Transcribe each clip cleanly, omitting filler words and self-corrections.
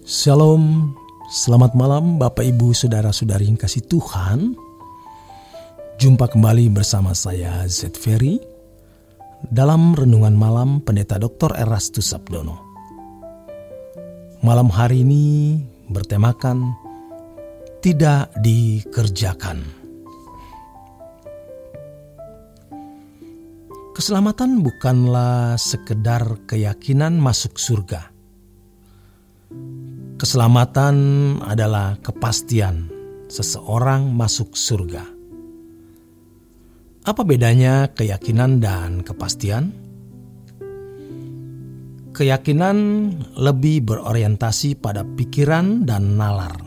Shalom, selamat malam Bapak Ibu Saudara-saudari yang kasih Tuhan. Jumpa kembali bersama saya Z Ferry dalam Renungan Malam Pendeta Dr. Erastus Sabdono. Malam hari ini bertemakan tidak dikerjakan. Keselamatan bukanlah sekedar keyakinan masuk surga. Keselamatan adalah kepastian seseorang masuk surga. Apa bedanya keyakinan dan kepastian? Keyakinan lebih berorientasi pada pikiran dan nalar,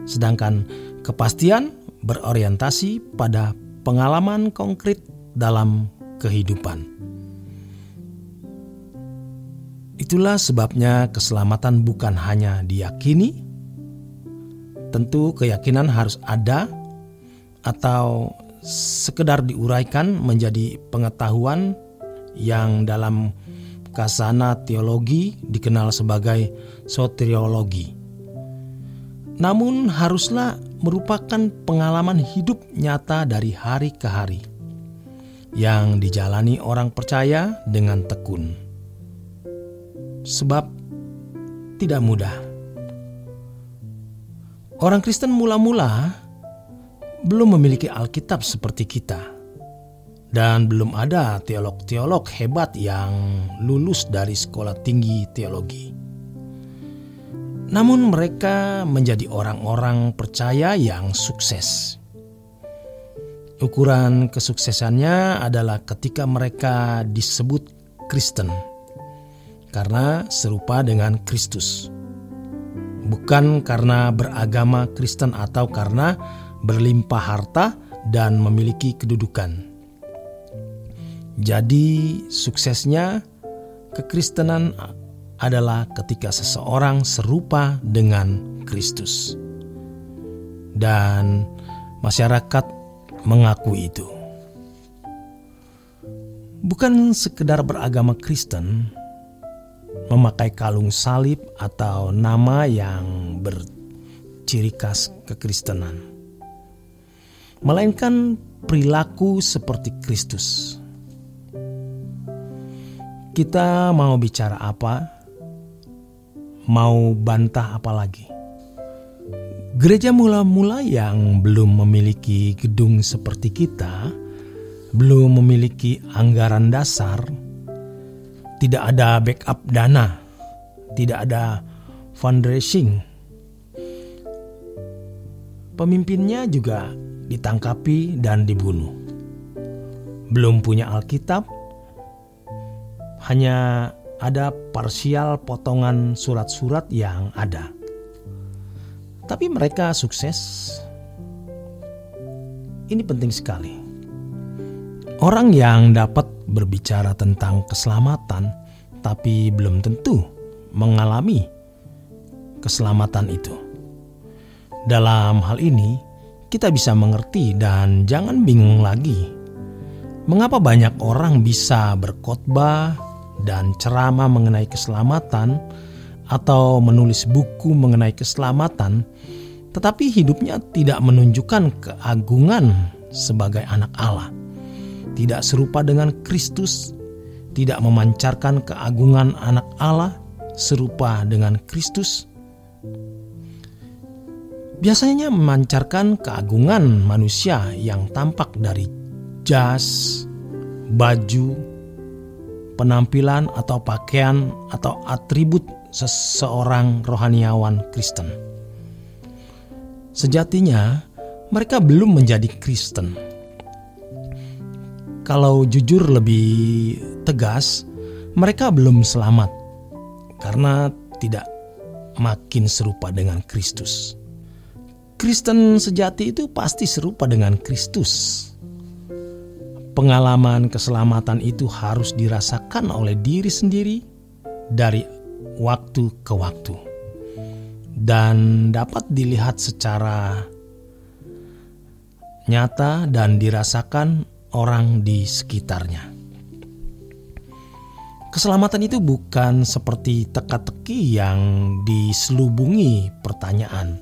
sedangkan kepastian berorientasi pada pengalaman konkret dalam kehidupan. Itulah sebabnya keselamatan bukan hanya diyakini. Tentu keyakinan harus ada atau sekedar diuraikan menjadi pengetahuan yang dalam kasana teologi dikenal sebagai soteriologi. Namun haruslah merupakan pengalaman hidup nyata dari hari ke hari yang dijalani orang percaya dengan tekun. Sebab tidak mudah. Orang Kristen mula-mula belum memiliki Alkitab seperti kita, dan belum ada teolog-teolog hebat yang lulus dari sekolah tinggi teologi. Namun mereka menjadi orang-orang percaya yang sukses. Ukuran kesuksesannya adalah ketika mereka disebut Kristen karena serupa dengan Kristus, bukan karena beragama Kristen atau karena berlimpah harta dan memiliki kedudukan. Jadi suksesnya kekristenan adalah ketika seseorang serupa dengan Kristus, dan masyarakat mengakui itu. Bukan sekedar beragama Kristen, memakai kalung salib atau nama yang berciri khas kekristenan, melainkan perilaku seperti Kristus. Kita mau bicara apa? Mau bantah apa lagi? Gereja mula-mula yang belum memiliki gedung seperti kita, belum memiliki anggaran dasar, tidak ada backup dana, tidak ada fundraising. Pemimpinnya juga ditangkapi dan dibunuh. Belum punya Alkitab, hanya ada parsial potongan surat-surat yang ada. Tapi mereka sukses. Ini penting sekali. Orang yang dapat berbicara tentang keselamatan, tapi belum tentu mengalami keselamatan itu. Dalam hal ini, kita bisa mengerti dan jangan bingung lagi. Mengapa banyak orang bisa berkhotbah dan ceramah mengenai keselamatan atau menulis buku mengenai keselamatan, tetapi hidupnya tidak menunjukkan keagungan sebagai anak Allah, tidak serupa dengan Kristus, tidak memancarkan keagungan anak Allah serupa dengan Kristus. Biasanya memancarkan keagungan manusia yang tampak dari jas, baju, penampilan atau pakaian atau atribut seseorang rohaniawan Kristen. Sejatinya mereka belum menjadi Kristen. Kalau jujur lebih tegas, mereka belum selamat karena tidak makin serupa dengan Kristus. Kristen sejati itu pasti serupa dengan Kristus. Pengalaman keselamatan itu harus dirasakan oleh diri sendiri dari waktu ke waktu dan dapat dilihat secara nyata dan dirasakan orang di sekitarnya. Keselamatan itu bukan seperti teka-teki yang diselubungi pertanyaan,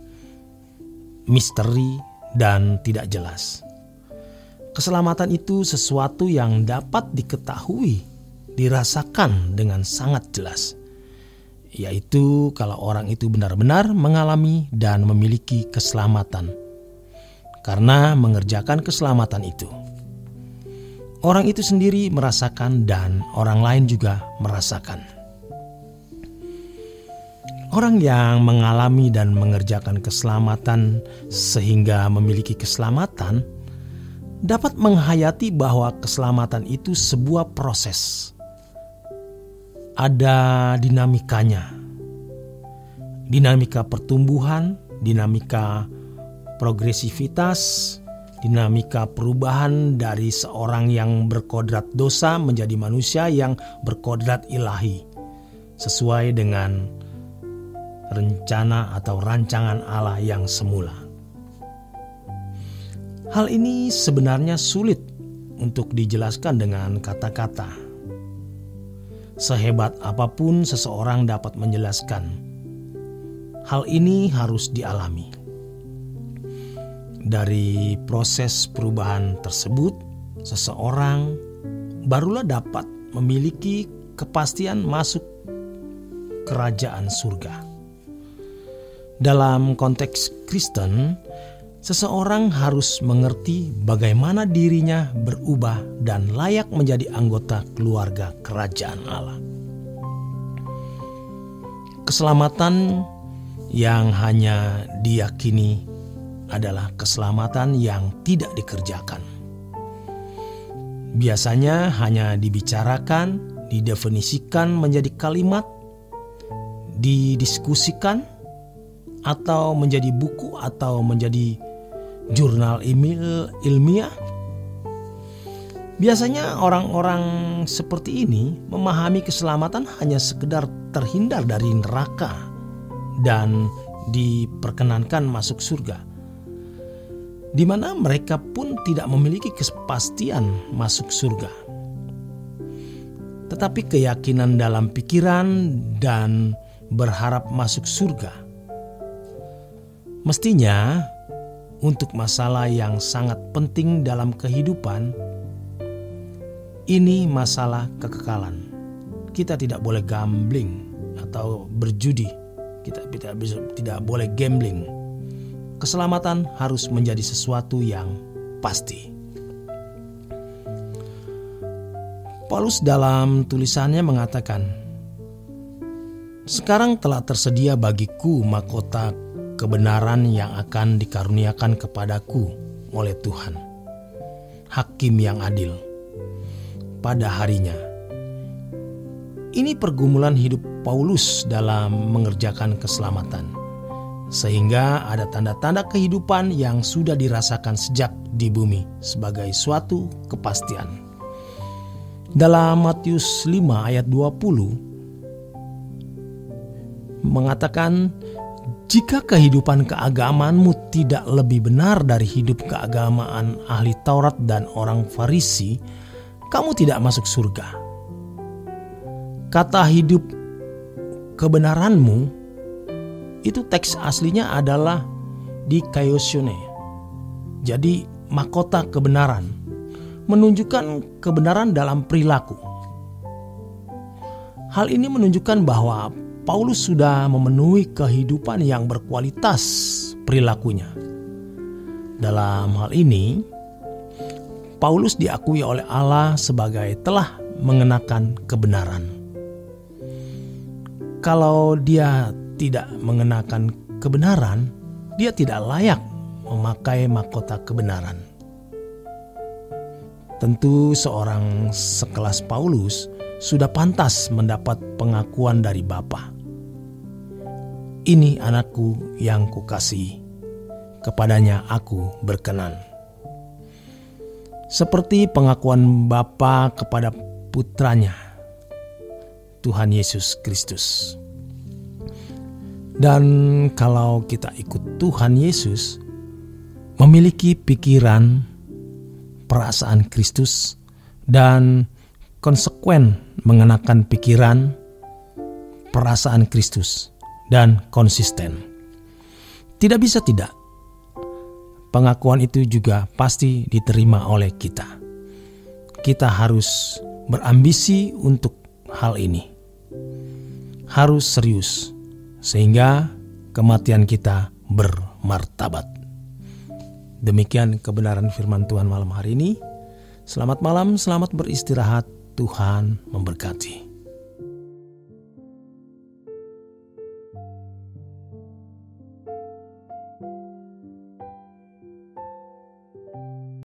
misteri, dan tidak jelas. Keselamatan itu sesuatu yang dapat diketahui, dirasakan dengan sangat jelas, yaitu kalau orang itu benar-benar mengalami dan memiliki keselamatan. Karena mengerjakan keselamatan itu, orang itu sendiri merasakan dan orang lain juga merasakan. Orang yang mengalami dan mengerjakan keselamatan sehingga memiliki keselamatan dapat menghayati bahwa keselamatan itu sebuah proses. Ada dinamikanya. Dinamika pertumbuhan, dinamika progresivitas, dinamika perubahan dari seorang yang berkodrat dosa menjadi manusia yang berkodrat ilahi, sesuai dengan rencana atau rancangan Allah yang semula. Hal ini sebenarnya sulit untuk dijelaskan dengan kata-kata. Sehebat apapun seseorang dapat menjelaskan, hal ini harus dialami. Dari proses perubahan tersebut, seseorang barulah dapat memiliki kepastian masuk kerajaan surga. Dalam konteks Kristen, seseorang harus mengerti bagaimana dirinya berubah dan layak menjadi anggota keluarga kerajaan Allah. Keselamatan yang hanya diyakini adalah keselamatan yang tidak dikerjakan. Biasanya hanya dibicarakan, didefinisikan menjadi kalimat, didiskusikan, atau menjadi buku atau menjadi jurnal ilmiah. Biasanya orang-orang seperti ini memahami keselamatan hanya sekedar terhindar dari neraka dan diperkenankan masuk surga, di mana mereka pun tidak memiliki kepastian masuk surga. Tetapi keyakinan dalam pikiran dan berharap masuk surga mestinya untuk masalah yang sangat penting dalam kehidupan. Ini masalah kekekalan. Kita tidak boleh gambling atau berjudi. Kita tidak boleh gambling. Keselamatan harus menjadi sesuatu yang pasti. Paulus dalam tulisannya mengatakan, "Sekarang telah tersedia bagiku mahkota kebenaran yang akan dikaruniakan kepadaku oleh Tuhan, Hakim yang adil, pada harinya." Ini pergumulan hidup Paulus dalam mengerjakan keselamatan, sehingga ada tanda-tanda kehidupan yang sudah dirasakan sejak di bumi sebagai suatu kepastian. Dalam Matius 5 ayat 20 mengatakan, "Jika kehidupan keagamaanmu tidak lebih benar dari hidup keagamaan ahli Taurat dan orang Farisi, kamu tidak masuk surga." Kata hidup kebenaranmu itu teks aslinya adalah dikaiosune. Jadi mahkota kebenaran menunjukkan kebenaran dalam perilaku. Hal ini menunjukkan bahwa Paulus sudah memenuhi kehidupan yang berkualitas perilakunya. Dalam hal ini, Paulus diakui oleh Allah sebagai telah mengenakan kebenaran. Kalau dia tidak mengenakan kebenaran, dia tidak layak memakai mahkota kebenaran. Tentu seorang sekelas Paulus sudah pantas mendapat pengakuan dari Bapa. "Ini anakku yang kukasihi, kepadanya aku berkenan." Seperti pengakuan Bapa kepada putranya, Tuhan Yesus Kristus. Dan kalau kita ikut Tuhan Yesus, memiliki pikiran, perasaan Kristus, dan konsekuen mengenakan pikiran, perasaan Kristus, dan konsisten. Tidak bisa tidak, pengakuan itu juga pasti diterima oleh kita. Kita harus berambisi untuk hal ini. Harus serius, sehingga kematian kita bermartabat. Demikian kebenaran firman Tuhan malam hari ini. Selamat malam, selamat beristirahat. Tuhan memberkati.